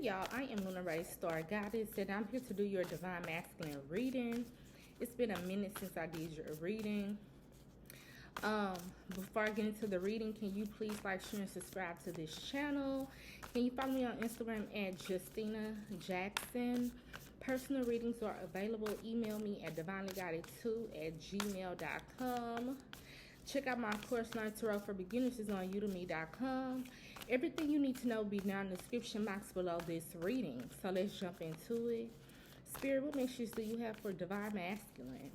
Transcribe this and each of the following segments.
y'all, I am Lunar Ray Star Goddess, and I'm here to do your Divine Masculine reading. It's been a minute since I did your reading. Before I get into the reading, can you please like, share, and subscribe to this channel? Can you follow me on Instagram at Justina Jackson? Personal readings are available. Email me at divinelyguided2@gmail.com. Check out my course, Learn Tarot for Beginners, is on udemy.com. Everything you need to know will be down in the description box below this reading. So let's jump into it. Spirit, what messages do you have for Divine Masculine?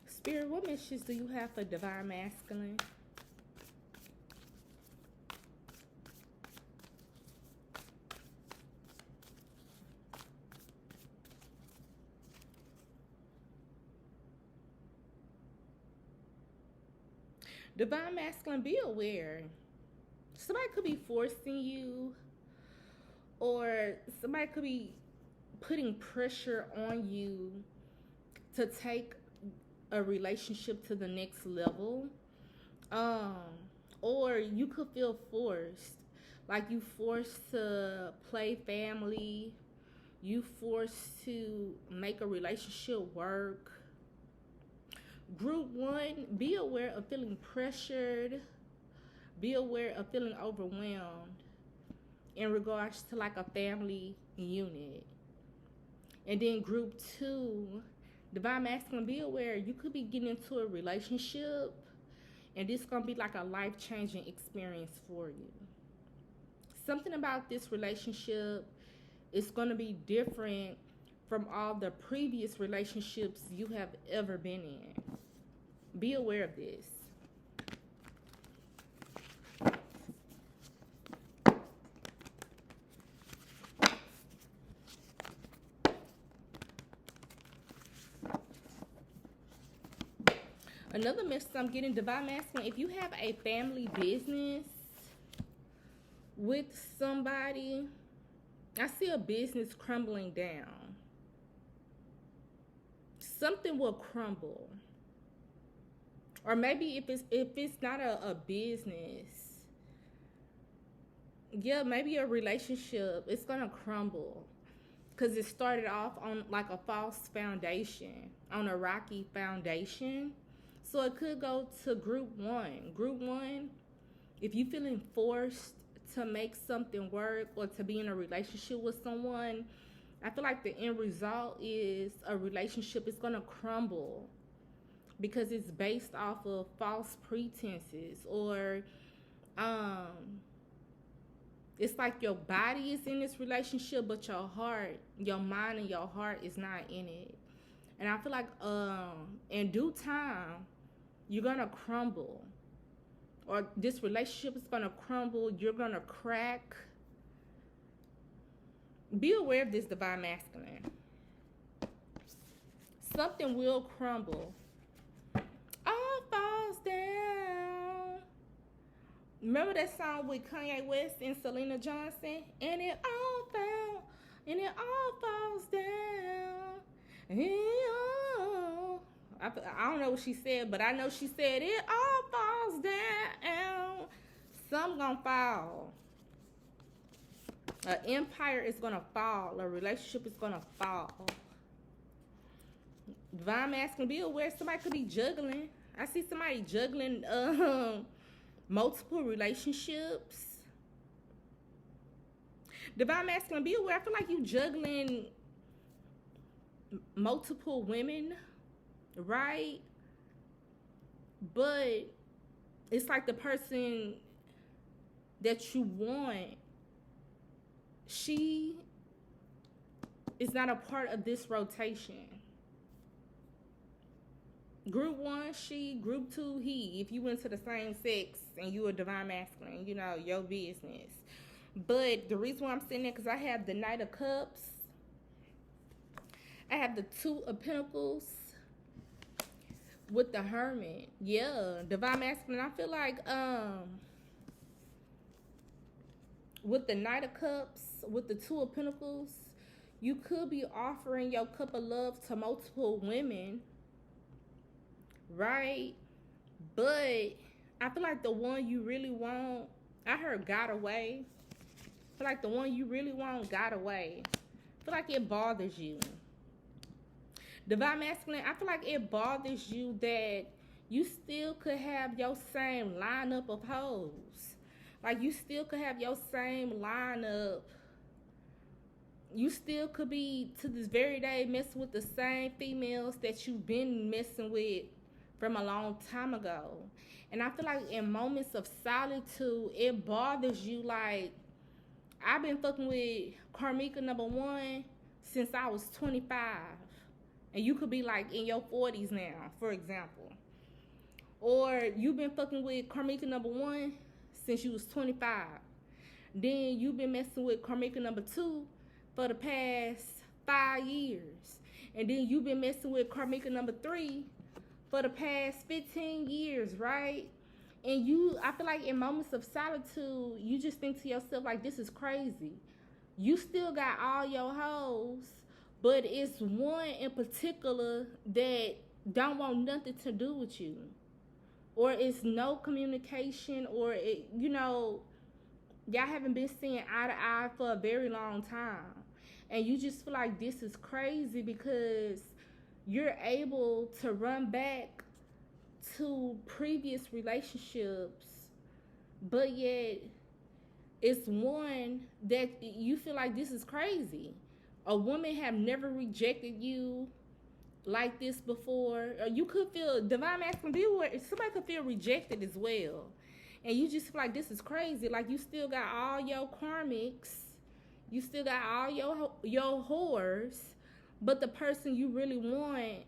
Spirit, what messages do you have for Divine Masculine? Divine Masculine, be aware. Somebody could be forcing you, or somebody could be putting pressure on you to take a relationship to the next level. Or you could feel forced, like you forced to play family, you forced to make a relationship work. Group 1, be aware of feeling pressured. Be aware of feeling overwhelmed in regards to like a family unit. And then group 2, Divine Masculine, be aware you could be getting into a relationship and this is going to be like a life-changing experience for you. Something about this relationship is going to be different from all the previous relationships you have ever been in. Be aware of this. Another message I'm getting, Divine Masculine, if you have a family business with somebody, I see a business crumbling down. Something will crumble. Or maybe if it's not a business, yeah, maybe a relationship, it's gonna crumble. Because it started off on like a false foundation, on a rocky foundation. So it could go to group 1. Group 1, if you're feeling forced to make something work or to be in a relationship with someone, I feel like the end result is a relationship is going to crumble because it's based off of false pretenses, or it's like your body is in this relationship, but your heart, your mind and your heart is not in it. And I feel like in due time, you're going to crumble. Or this relationship is going to crumble. You're going to crack. Be aware of this, Divine Masculine. Something will crumble. All falls down. Remember that song with Kanye West and Selena Johnson? And it all falls down. I don't know what she said, but I know she said it all falls down. Some gonna fall. An empire is gonna fall. A relationship is gonna fall. Divine Masculine, be aware somebody could be juggling. I see somebody juggling multiple relationships. Divine Masculine, be aware. I feel like you juggling multiple women, right? But it's like the person that you want, she is not a part of this rotation. Group 1, she. Group 2, he. If you went to the same sex and you a Divine Masculine, you know, your business. But the reason why I'm saying that, because I have the Knight of Cups, I have the 2 of Pentacles with the Hermit. Yeah, Divine Masculine, I feel like with the Knight of Cups, with the 2 of Pentacles, you could be offering your cup of love to multiple women, right? But I feel like the one you really want, I heard got away. I feel like the one you really want got away. I feel like it bothers you. Divine Masculine, I feel like it bothers you that you still could have your same lineup of hoes. Like, you still could have your same lineup. You still could be, to this very day, messing with the same females that you've been messing with from a long time ago. And I feel like in moments of solitude, it bothers you. Like, I've been fucking with Karmika number one since I was 25. And you could be like in your 40s now, for example. Or you've been fucking with Karmika number one since you was 25. Then you've been messing with Karmika number two for the past 5 years. And then you've been messing with Karmika number three for the past 15 years, right? And I feel like in moments of solitude, you just think to yourself, like, this is crazy. You still got all your hoes, but it's one in particular that don't want nothing to do with you. Or it's no communication, or, y'all haven't been seeing eye to eye for a very long time. And you just feel like this is crazy because you're able to run back to previous relationships, but yet it's one that you feel like this is crazy. A woman have never rejected you like this before. Or you could feel, divine masculine, be aware, somebody could feel rejected as well. And you just feel like this is crazy. Like, you still got all your karmics, you still got all your whores, but the person you really want,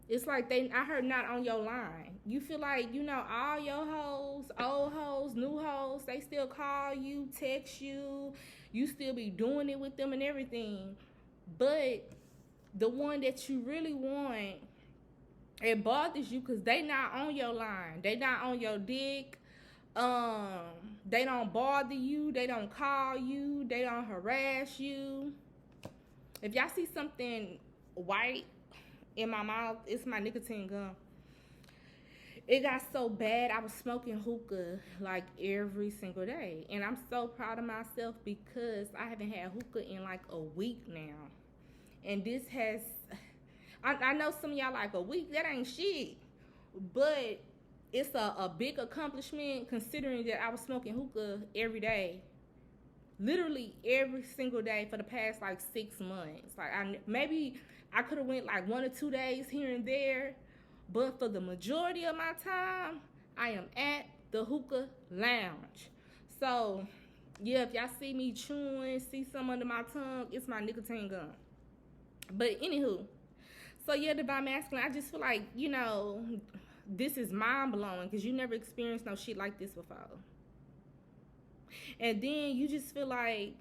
it's like I heard not on your line. You feel like, all your hoes, old hoes, new hoes, they still call you, text you, you still be doing it with them and everything. But the one that you really want, it bothers you because they not on your line. They not on your dick. They don't bother you. They don't call you. They don't harass you. If y'all see something white in my mouth, it's my nicotine gum. It got so bad, I was smoking hookah like every single day. And I'm so proud of myself because I haven't had hookah in like a week now. And this has, I know some of y'all like, a week, that ain't shit. But it's a big accomplishment considering that I was smoking hookah every day. Literally every single day for the past like 6 months. Like, maybe I could have went like 1 or 2 days here and there, but for the majority of my time, I am at the hookah lounge. So, yeah, if y'all see me chewing, see some under my tongue, it's my nicotine gum. But anywho, so yeah, divine masculine, I just feel like, this is mind-blowing because you never experienced no shit like this before. And then you just feel like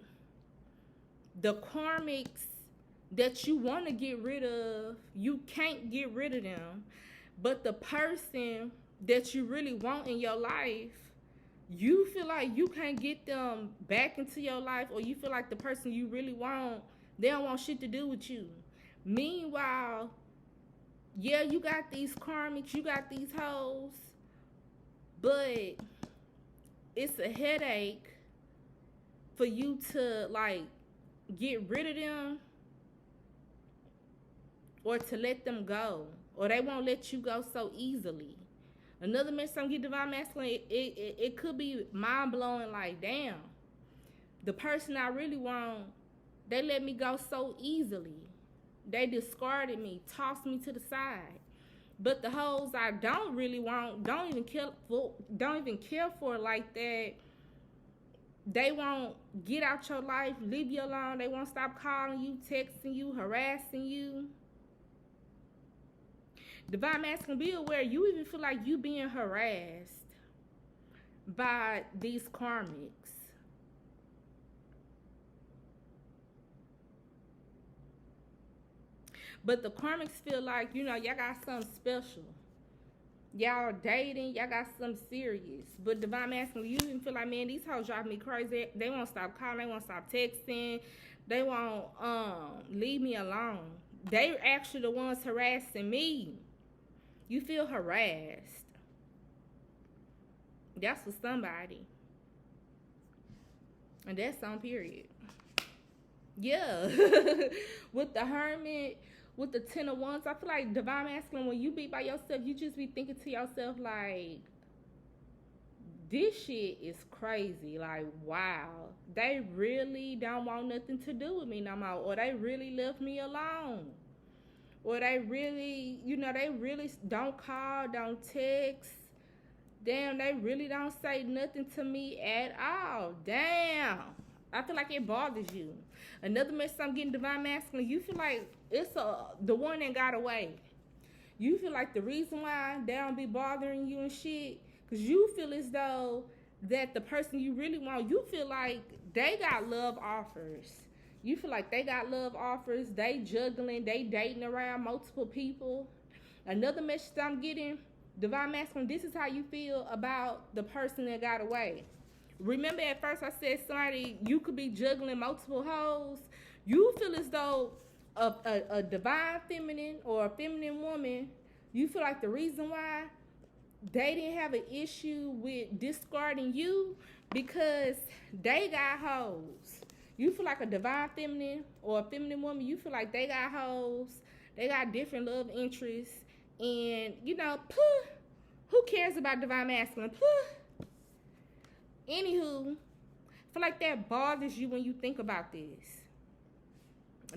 the karmics that you want to get rid of, you can't get rid of them. But the person that you really want in your life, you feel like you can't get them back into your life, or you feel like the person you really want, they don't want shit to do with you. Meanwhile, yeah, you got these karmics, you got these hoes, but it's a headache for you to, like, get rid of them or to let them go. Or they won't let you go so easily. Another message get divine masculine, it could be mind-blowing, like, damn, the person I really want, they let me go so easily. They discarded me, tossed me to the side. But the hoes I don't really want, don't even care for like that. They won't get out your life, leave you alone. They won't stop calling you, texting you, harassing you. Divine masculine, be aware, you even feel like you being harassed by these karmics. But the karmics feel like, y'all got something special. Y'all dating, y'all got something serious. But divine masculine, you even feel like, man, these hoes drive me crazy. They won't stop calling, they won't stop texting. They won't leave me alone. They actually the ones harassing me. You feel harassed. That's for somebody. And that's on period. Yeah. With the hermit, with the 10 of Wands, I feel like divine masculine, when you be by yourself, you just be thinking to yourself like, this shit is crazy. Like, wow, they really don't want nothing to do with me no more, or they really left me alone, or they really, they really don't call, don't text. Damn, they really don't say nothing to me at all. Damn. I feel like it bothers you. Another message I'm getting, divine masculine, you feel like it's the one that got away. You feel like the reason why they don't be bothering you and shit, because you feel as though that the person you really want, you feel like they got love offers. You feel like they got love offers. They juggling. They dating around multiple people. Another message I'm getting, divine masculine, this is how you feel about the person that got away. Remember at first I said somebody, you could be juggling multiple hoes. You feel as though a divine feminine or a feminine woman, you feel like the reason why they didn't have an issue with discarding you because they got hoes. You feel like a divine feminine or a feminine woman, you feel like they got hoes, they got different love interests, and who cares about divine masculine? Anywho, I feel like that bothers you when you think about this.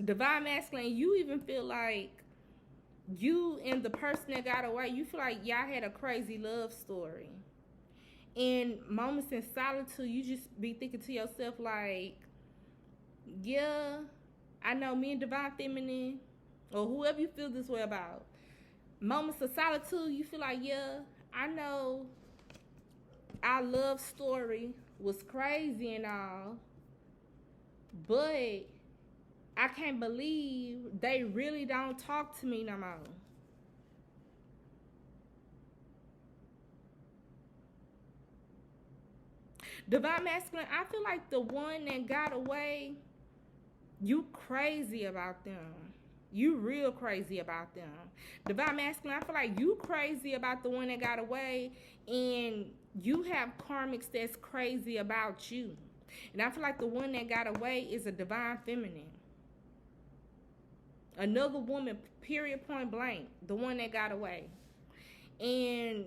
Divine masculine, you even feel like you and the person that got away, you feel like y'all had a crazy love story. In moments in solitude, you just be thinking to yourself like, yeah, I know me and divine feminine, or whoever you feel this way about. Moments of solitude, you feel like, yeah, I know our love story was crazy and all, but I can't believe they really don't talk to me no more. Divine masculine, I feel like the one that got away, you crazy about them. You real crazy about them. Divine masculine, I feel like you crazy about the one that got away, and you have karmics that's crazy about you. And I feel like the one that got away is a divine feminine. Another woman, period, point blank, the one that got away. And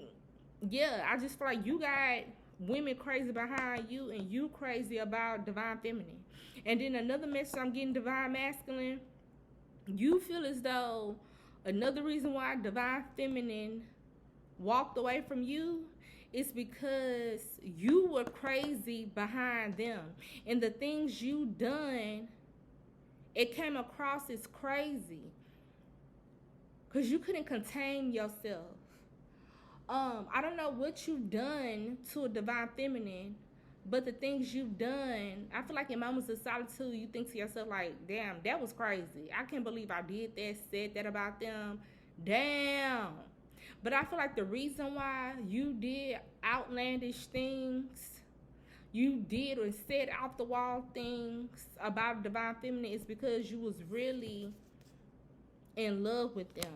yeah, I just feel like you got women crazy behind you, and you crazy about divine feminine. And then another message I'm getting, divine masculine, you feel as though another reason why divine feminine walked away from you is because you were crazy behind them, and the things you done, it came across as crazy because you couldn't contain yourself. I don't know what you've done to a divine feminine, but the things you've done, I feel like in moments of solitude, you think to yourself like, damn, that was crazy. I can't believe I did that, said that about them. Damn. But I feel like the reason why you did outlandish things, you did or said off the wall things about divine feminine is because you was really in love with them.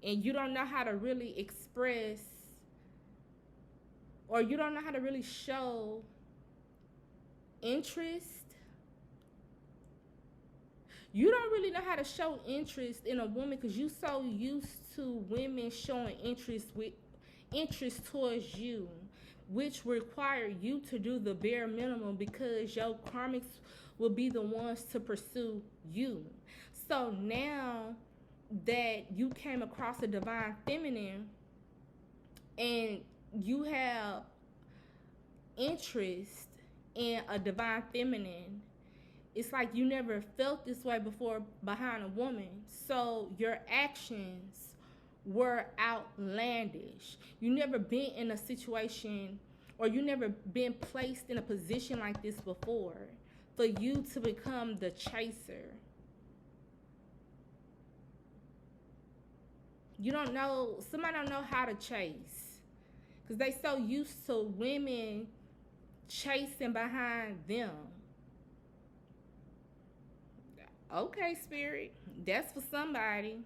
And you don't know how to really express, or you don't know how to really show interest. You don't really know how to show interest in a woman because you so used to women showing interest towards you, which require you to do the bare minimum because your karmics will be the ones to pursue you. So now that you came across a divine feminine and you have interest in a divine feminine, it's like you never felt this way before behind a woman. So your actions were outlandish. You never been in a situation, or you never been placed in a position like this before for you to become the chaser. You don't know, somebody don't know how to chase because they so used to women chasing behind them. Okay, spirit, that's for somebody.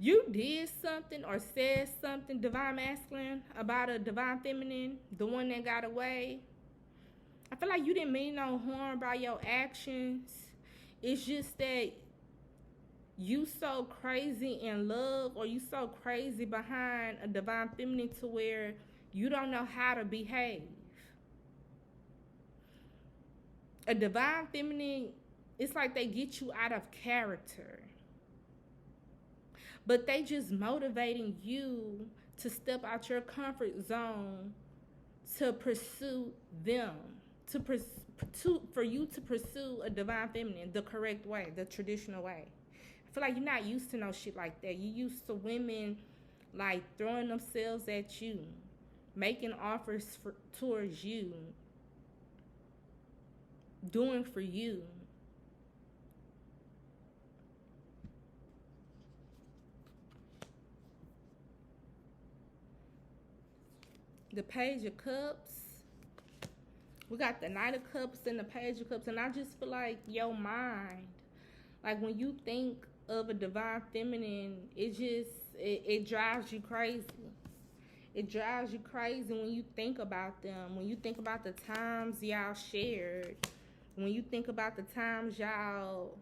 You did something or said something divine masculine about a divine feminine, the one that got away. I feel like you didn't mean no harm by your actions. It's just that you so crazy in love, or you so crazy behind a divine feminine to where you don't know how to behave. A divine feminine, it's like they get you out of character, but they just motivating you to step out your comfort zone to pursue them, for you to pursue a divine feminine the correct way, the traditional way. I feel like you're not used to no shit like that. You used to women like throwing themselves at you, making offers towards you, doing for you. The Page of Cups. We got the Knight of Cups and the Page of Cups, and I just feel like your mind, like when you think of a divine feminine, it drives you crazy. It drives you crazy when you think about them, when you think about the times y'all shared, when you think about the times y'all,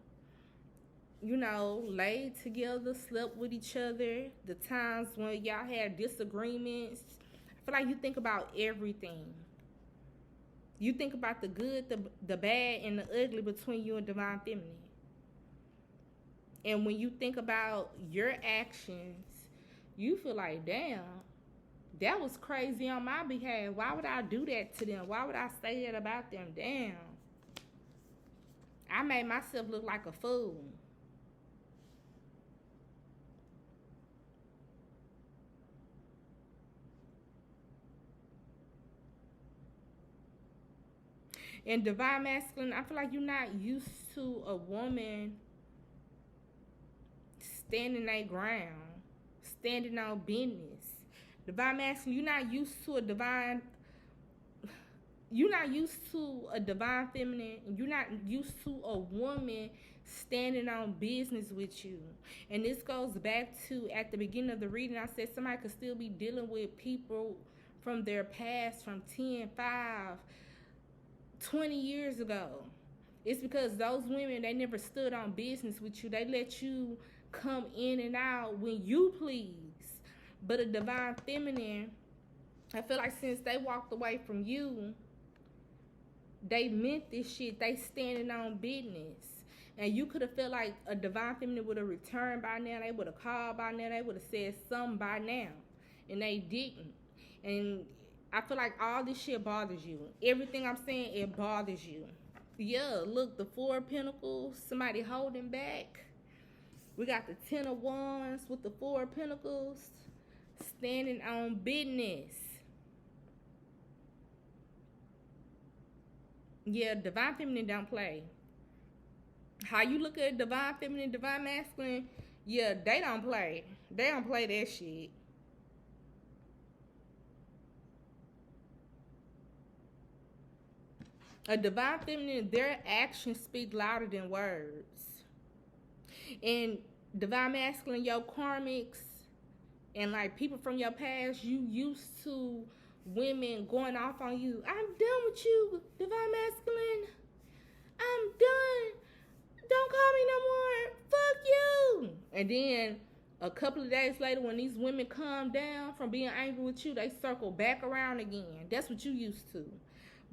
laid together, slept with each other, the times when y'all had disagreements. I feel like you think about everything. You think about the good, the bad, and the ugly between you and divine feminine. And when you think about your actions, you feel like, damn, that was crazy on my behalf. Why would I do that to them? Why would I say that about them? Damn. I made myself look like a fool. In divine masculine, I feel like you're not used to a woman standing their ground, standing on business. Divine masculine, you're not used to a divine feminine. You're not used to a woman standing on business with you. And this goes back to, at the beginning of the reading, I said somebody could still be dealing with people from their past, from 10, 5, 20 years ago. It's because those women, they never stood on business with you. They let you come in and out when you please. But a divine feminine, I feel like since they walked away from you, they meant this shit. They standing on business. And you could have felt like a divine feminine would have returned by now. They would have called by now. They would have said something by now. And they didn't. And I feel like all this shit bothers you. Everything I'm saying, it bothers you. Yeah, look, the Four of Pentacles, somebody holding back. We got the Ten of Wands with the Four of Pentacles, standing on business. Yeah, divine feminine don't play. How you look at divine feminine, divine masculine, yeah, they don't play. They don't play that shit. A divine feminine, their actions speak louder than words. And divine masculine, your karmics, and like people from your past, you used to women going off on you. I'm done with you, divine masculine. I'm done. Don't call me no more. Fuck you. And then a couple of days later, when these women calm down from being angry with you, they circle back around again. That's what you used to.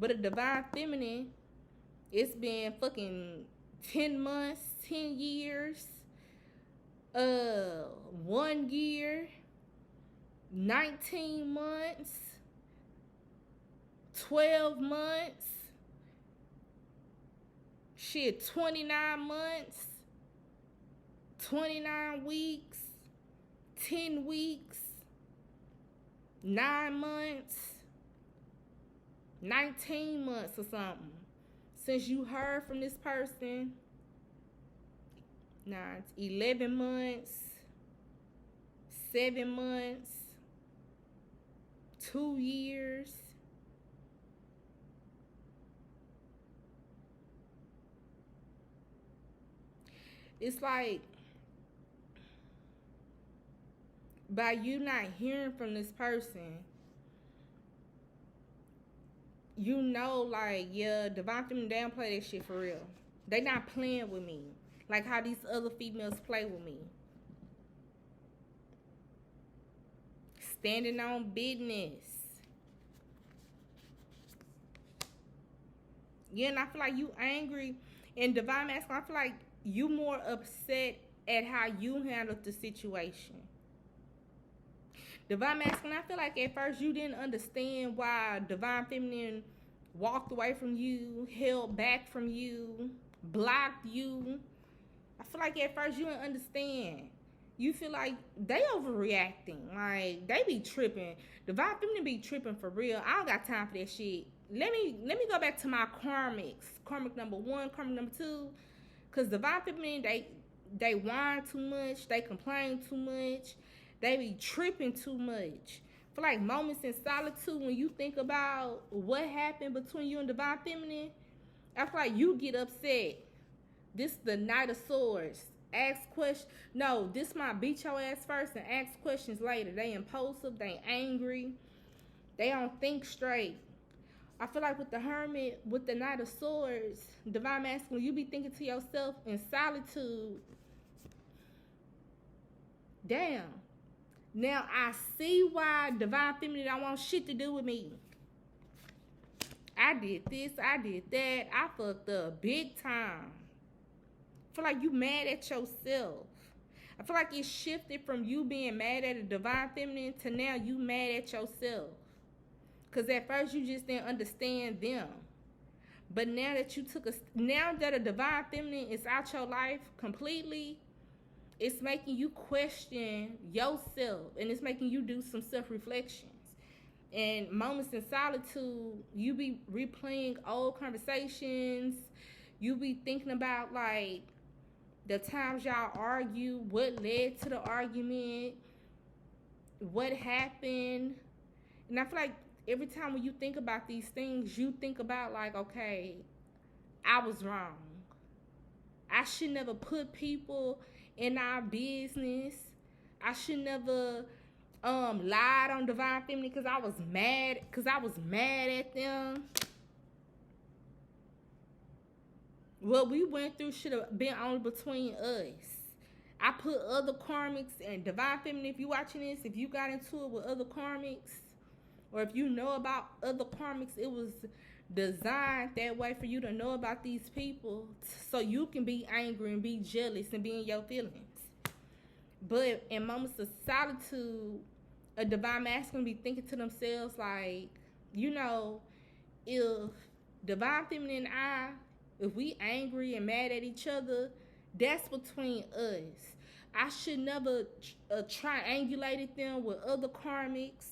But a divine feminine, it's been fucking 10 months, 10 years, 1 year, 19 months, 12 months, shit, 29 months, 29 weeks, 10 weeks, 9 months, 19 months or something since you heard from this person. Nah, it's 11 months, 7 months, 2 years. It's like by you not hearing from this person, you know, like, yeah, Divine Feminine, they don't play that shit for real. They not playing with me like how these other females play with me. Standing on business. Yeah, and I feel like you angry. And Divine Masculine, I feel like you more upset at how you handled the situation. Divine Masculine, I feel like at first you didn't understand why Divine Feminine walked away from you, held back from you, blocked you. I feel like at first you didn't understand. You feel like they overreacting. Like, they be tripping. Divine Feminine be tripping for real. I don't got time for that shit. Let me go back to my karmics. Karmic number 1, karmic number 2. Because Divine Feminine, they whine too much. They complain too much. They be tripping too much. For like moments in solitude, when you think about what happened between you and Divine Feminine, I feel like you get upset. This is the Knight of Swords. Ask questions. No, this might beat your ass first and ask questions later. They impulsive. They angry. They don't think straight. I feel like with the Hermit, with the Knight of Swords, Divine Masculine, you be thinking to yourself in solitude, damn. Now I see why Divine Feminine don't want shit to do with me. I did this, I did that. I fucked up big time. I feel like you mad at yourself. I feel like it shifted from you being mad at a Divine Feminine to now you mad at yourself. Because at first you just didn't understand them. But now that a Divine Feminine is out your life completely, it's making you question yourself. And it's making you do some self-reflections. And moments in solitude, you be replaying old conversations. You be thinking about, like, the times y'all argue, what led to the argument, what happened. And I feel like every time when you think about these things, you think about, like, okay, I was wrong. I should never put people in our business. I should never lied on Divine Feminine because I was mad at them. What we went through should have been only between us. I put other karmics, and Divine Feminine, if you watching this, if you got into it with other karmics, or if you know about other karmics, it was designed that way for you to know about these people so you can be angry and be jealous and be in your feelings. But in moments of solitude, a Divine Masculine be thinking to themselves, like, you know, if Divine Feminine and I, if we angry and mad at each other, that's between us. I should never triangulated them with other karmics.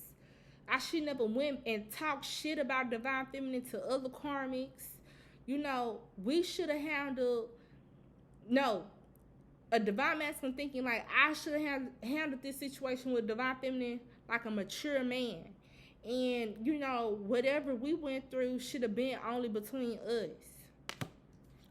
I should never went and talk shit about Divine Feminine to other karmics. You know, we should have handled, a Divine Masculine thinking like, I should have handled this situation with Divine Feminine like a mature man. And, you know, whatever we went through should have been only between us.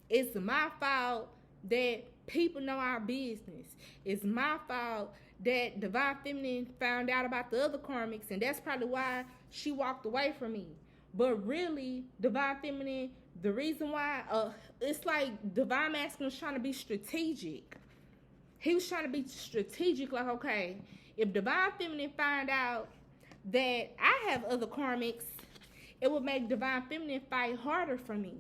It's my fault that people know our business. It's my fault that Divine Feminine found out about the other karmics, and that's probably why she walked away from me. But really, Divine Feminine, the reason why, it's like Divine Masculine was trying to be strategic. He was trying to be strategic, like, okay, if Divine Feminine find out that I have other karmics, it would make Divine Feminine fight harder for me.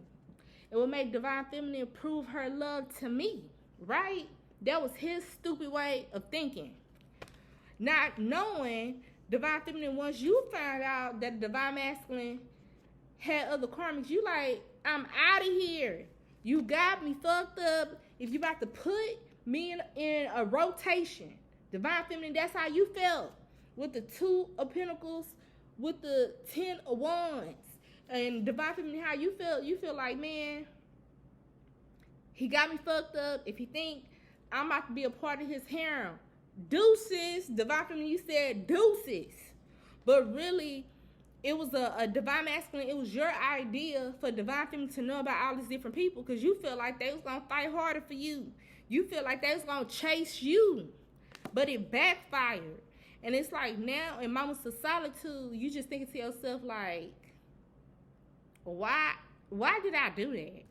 It would make Divine Feminine prove her love to me, right? That was his stupid way of thinking. Not knowing Divine Feminine, once you find out that Divine Masculine had other karmics, you like, I'm out of here. You got me fucked up. If you about to put me in a rotation, Divine Feminine, that's how you felt. With the 2 of Pentacles, with the 10 of Wands. And Divine Feminine, how you feel? You feel like, man, he got me fucked up. If he think I'm about to be a part of his harem, deuces. Divine Feminine, you said deuces. But really, it was a Divine Masculine. It was your idea for Divine Feminine to know about all these different people because you feel like they was going to fight harder for you. You feel like they was going to chase you. But it backfired. And it's like now in moments of solitude, you just thinking to yourself like, why did I do that?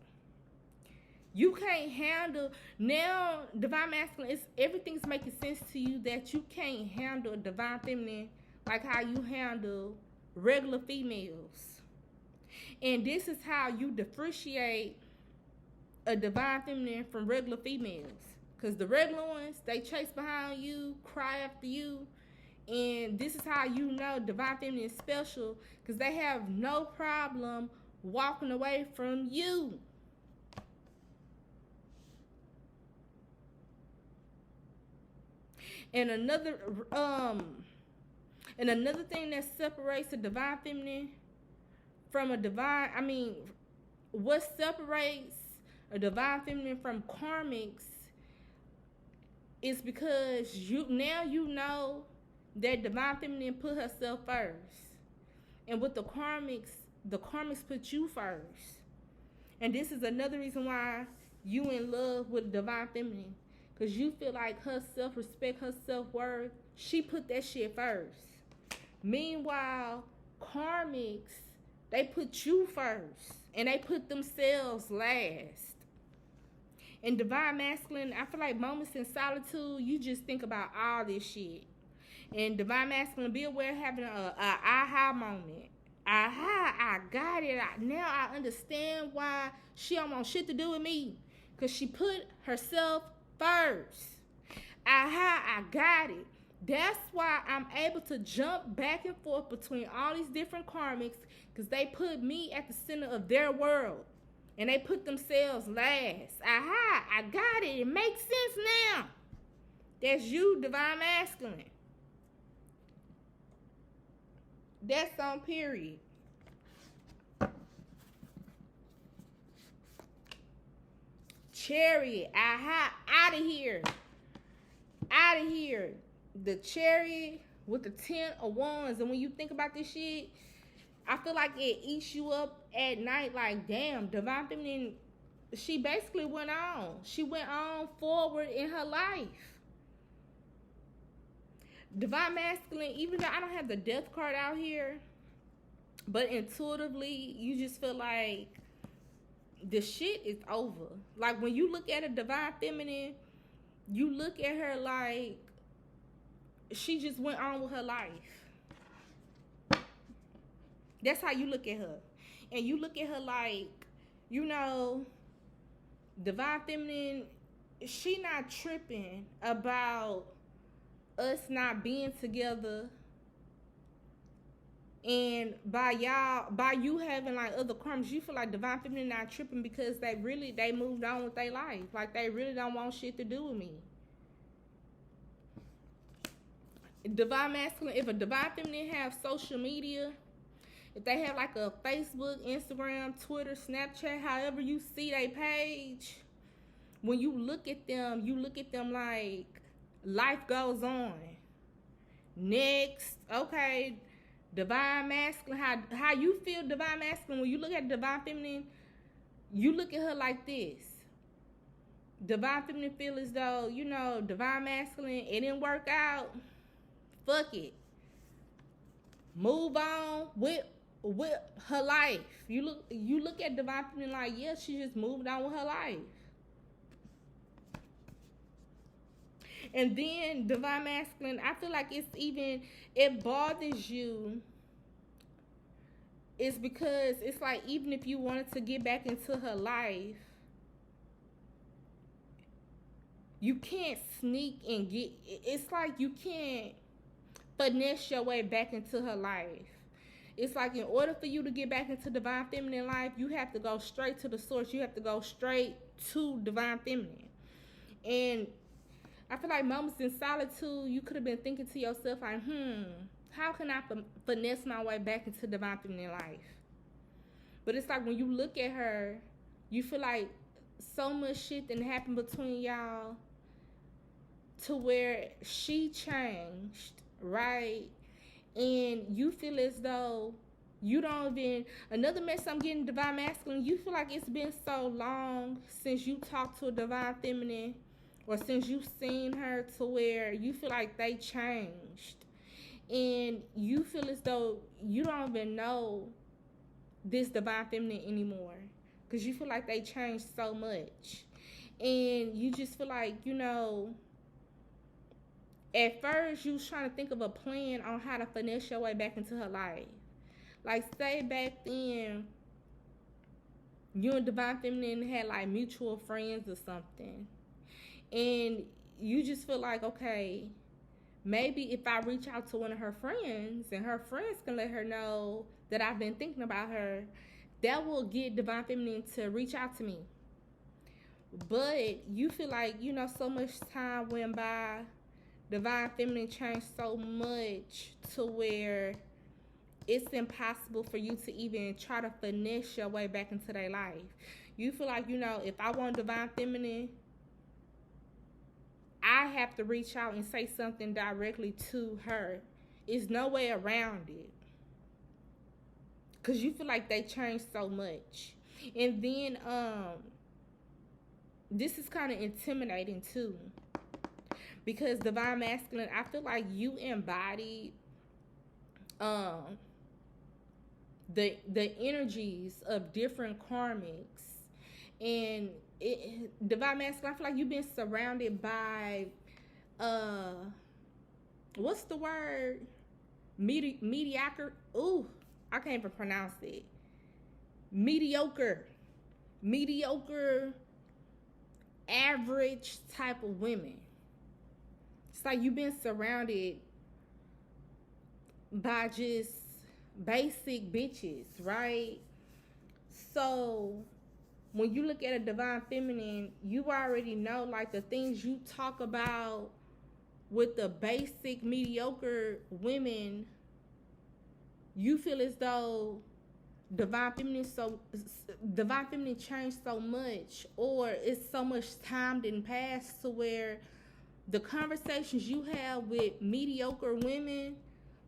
You can't handle now divine masculine. It's everything's making sense to you that you can't handle divine feminine like how you handle regular females. And this is how you differentiate a divine feminine from regular females. Because the regular ones, they chase behind you, cry after you. And this is how you know divine feminine is special, because they have no problem walking away from you. And another thing that separates a divine feminine from a divine, what separates a divine feminine from karmics is because you know that divine feminine put herself first. And with the karmics put you first. And this is another reason why you in love with divine feminine. Because you feel like her self-respect, her self-worth, she put that shit first. Meanwhile, karmics, they put you first. And they put themselves last. In divine masculine, I feel like moments in solitude, you just think about all this shit. And divine masculine, be aware of having a aha moment. Aha, I got it. Now I understand why she don't want shit to do with me. Because she put herself first. Aha, I got it. That's why I'm able to jump back and forth between all these different karmics, because they put me at the center of their world. And they put themselves last. Aha, I got it. It makes sense now. That's you, divine masculine. That's on period. Chariot. Aha, out of here. Out of here. The chariot with the 10 of wands. And when you think about this shit, I feel like it eats you up at night. Like, damn, divine feminine, she basically went on. She went on forward in her life. Divine masculine, even though I don't have the death card out here, but intuitively, you just feel like the shit is over. Like, when you look at a divine feminine, you look at her like she just went on with her life. That's how you look at her. And you look at her like, you know, divine feminine, she not tripping about us not being together. And by you having like other karmas, you feel like divine feminine not tripping because they moved on with their life. Like, they really don't want shit to do with me. Divine masculine, if a divine feminine have social media, if they have like a Facebook, Instagram, Twitter, Snapchat, however you see their page, when you look at them like life goes on. Next, okay, divine masculine, how you feel divine masculine, when you look at divine feminine, you look at her like this. Divine feminine feel as though, you know, divine masculine, it didn't work out. Fuck it. Move on with her life. You look at divine feminine like, yeah, she just moved on with her life. And then divine masculine, I feel like it bothers you. It's because it's like, even if you wanted to get back into her life, you can't sneak and get, it's like you can't finesse your way back into her life. It's like, in order for you to get back into divine feminine life, you have to go straight to the source. You have to go straight to divine feminine. And I feel like moments in solitude, you could have been thinking to yourself like, how can I finesse my way back into divine feminine life? But it's like, when you look at her, you feel like so much shit didn't happen between y'all to where she changed, right? And you feel as though you don't even, another mess I'm getting, divine masculine, you feel like it's been so long since you talked to a divine feminine, or since you've seen her, to where you feel like they changed. And you feel as though you don't even know this divine feminine anymore, because you feel like they changed so much. And you just feel like, at first you was trying to think of a plan on how to finesse your way back into her life. Like, say back then, you and divine feminine had like mutual friends or something, and you just feel like, okay, maybe if I reach out to one of her friends and her friends can let her know that I've been thinking about her, that will get divine feminine to reach out to me. But you feel like, so much time went by, divine feminine changed so much to where it's impossible for you to even try to finesse your way back into their life. You feel like, if I want divine feminine, I have to reach out and say something directly to her. There's no way around it, because you feel like they changed so much. And then this is kind of intimidating too, because divine masculine, I feel like you embody the energies of different karmics. And divine masculine, I feel like you've been surrounded by what's the word? Mediocre. Ooh, I can't even pronounce it. Mediocre, average type of women. It's like you've been surrounded by just basic bitches, right? So when you look at a divine feminine, you already know, like, the things you talk about with the basic mediocre women, you feel as though divine feminine changed so much, or it's so much time didn't pass to where the conversations you have with mediocre women,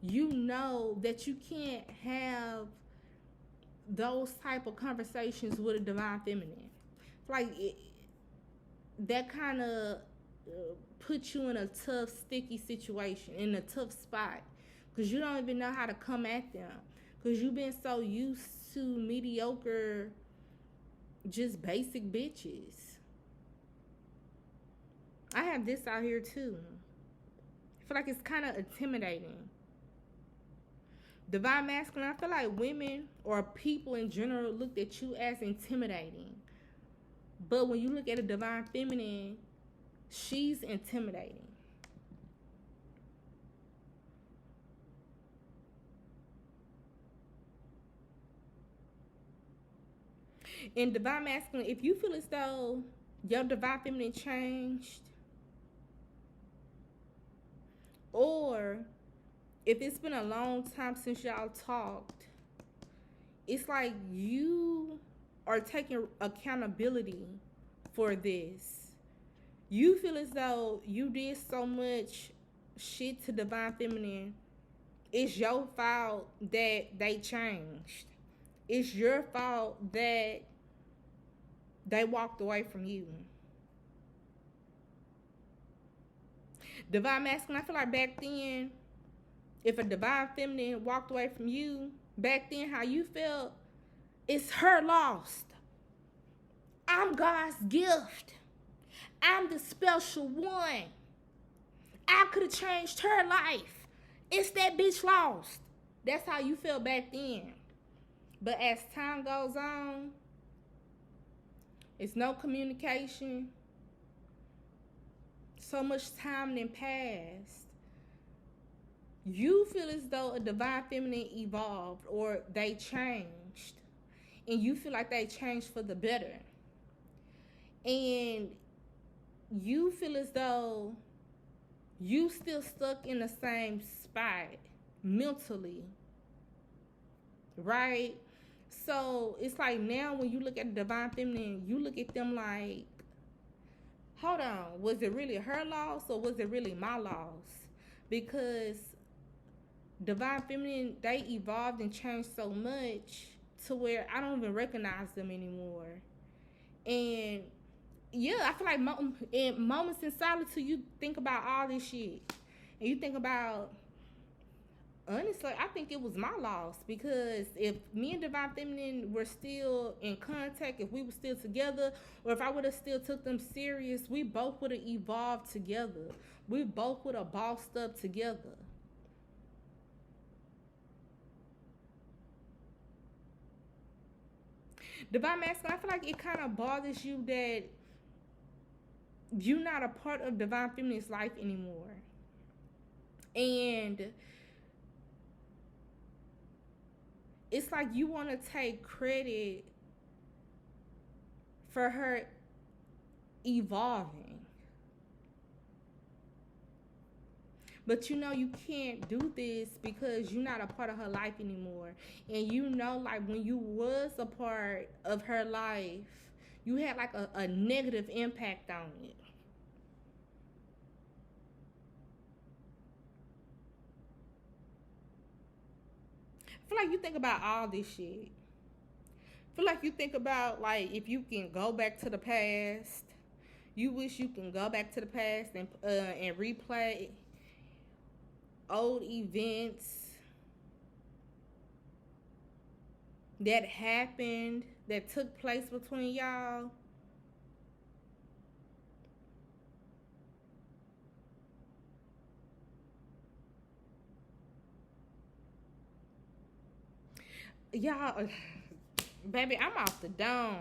you know that you can't have those type of conversations with a divine feminine. Like, that kind of puts you in a tough, sticky situation, in a tough spot, because you don't even know how to come at them, because you've been so used to mediocre, just basic bitches. I have this out here too. I feel like it's kind of intimidating. Divine masculine, I feel like women or people in general looked at you as intimidating. But when you look at a divine feminine, she's intimidating. In divine masculine, if you feel as though your divine feminine changed, or if it's been a long time since y'all talked, it's like you are taking accountability for this. You feel as though you did so much shit to divine feminine. It's your fault that they changed. It's your fault that they walked away from you. Divine masculine, I feel like back then, if a divine feminine walked away from you, back then how you felt, it's her loss. I'm God's gift. I'm the special one. I could have changed her life. It's that bitch lost. That's how you felt back then. But as time goes on, it's no communication. So much time then passed. You feel as though a divine feminine evolved, or they changed, and you feel like they changed for the better. And you feel as though you still stuck in the same spot mentally, right? So it's like now when you look at the divine feminine, you look at them like, hold on, was it really her loss or was it really my loss? Because divine feminine, they evolved and changed so much to where I don't even recognize them anymore. And yeah, I feel like in moments in solitude, you think about all this shit. And you think about honestly, I think it was my loss, because if me and Divine Feminine were still in contact, if we were still together, or if I would have still took them serious, we both would have evolved together. We both would have bossed up together. Divine Masculine, I feel like it kind of bothers you that you're not a part of Divine Feminine's life anymore. And it's like you want to take credit for her evolving. But you know you can't do this because you're not a part of her life anymore. And you know, like, when you was a part of her life, you had like a negative impact on it. I feel like you think about all this shit. I feel like you think about, like, if you can go back to the past, you wish you can go back to the past and replay old events that happened, that took place between y'all. Y'all, baby, I'm off the dome.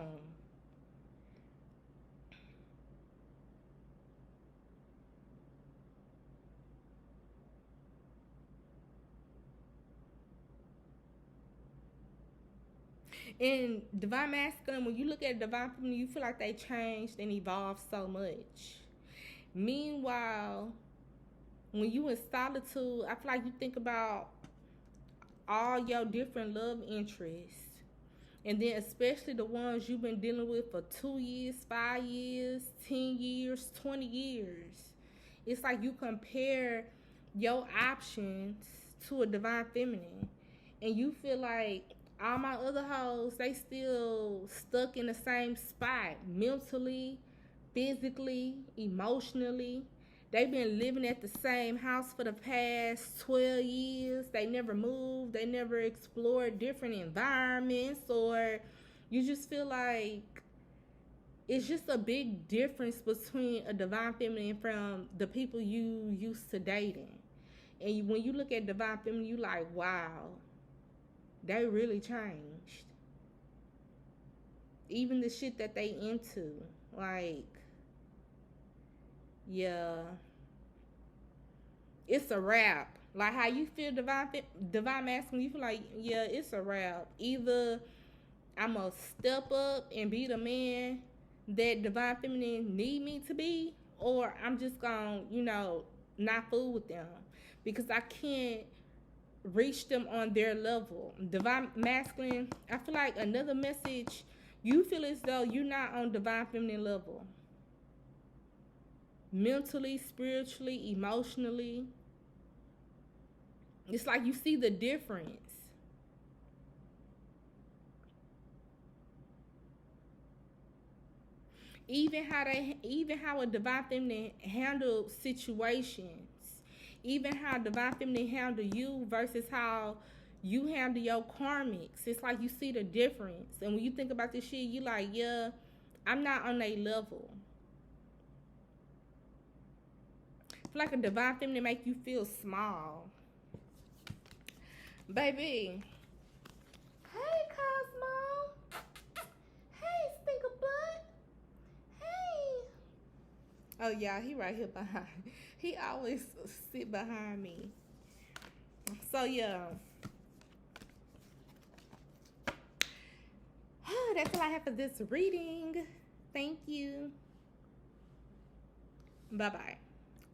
In Divine Masculine, when you look at Divine Feminine, you feel like they changed and evolved so much. Meanwhile, when you in solitude, I feel like you think about all your different love interests. And then especially the ones you've been dealing with for 2 years, 5 years, 10 years, 20 years. It's like you compare your options to a Divine Feminine. And you feel like all my other hoes, they still stuck in the same spot, mentally, physically, emotionally. They've been living at the same house for the past 12 years. They never moved. They never explored different environments. Or you just feel like it's just a big difference between a Divine Feminine from the people you used to dating. And when you look at Divine Feminine, you like, wow, they really changed. Even the shit that they into. Like, yeah, it's a wrap. Like how you feel divine masculine, you feel like, yeah, it's a wrap. Either I'm gonna step up and be the man that Divine Feminine need me to be, or I'm just gonna, not fool with them because I can't reach them on their level. Divine Masculine, I feel like another message, you feel as though you're not on Divine Feminine level. Mentally, spiritually, emotionally. It's like you see the difference. Even how a Divine Feminine handle situations. Even how Divine Feminine handle you versus how you handle your karmics. It's like you see the difference. And when you think about this shit, you like, yeah, I'm not on a level. I feel like a Divine Feminine make you feel small. Baby. Hey, Cosmo. Hey, Stinker Butt. Hey. Oh, yeah, he right here behind. He always sit behind me. So, yeah. That's all I have for this reading. Thank you. Bye-bye.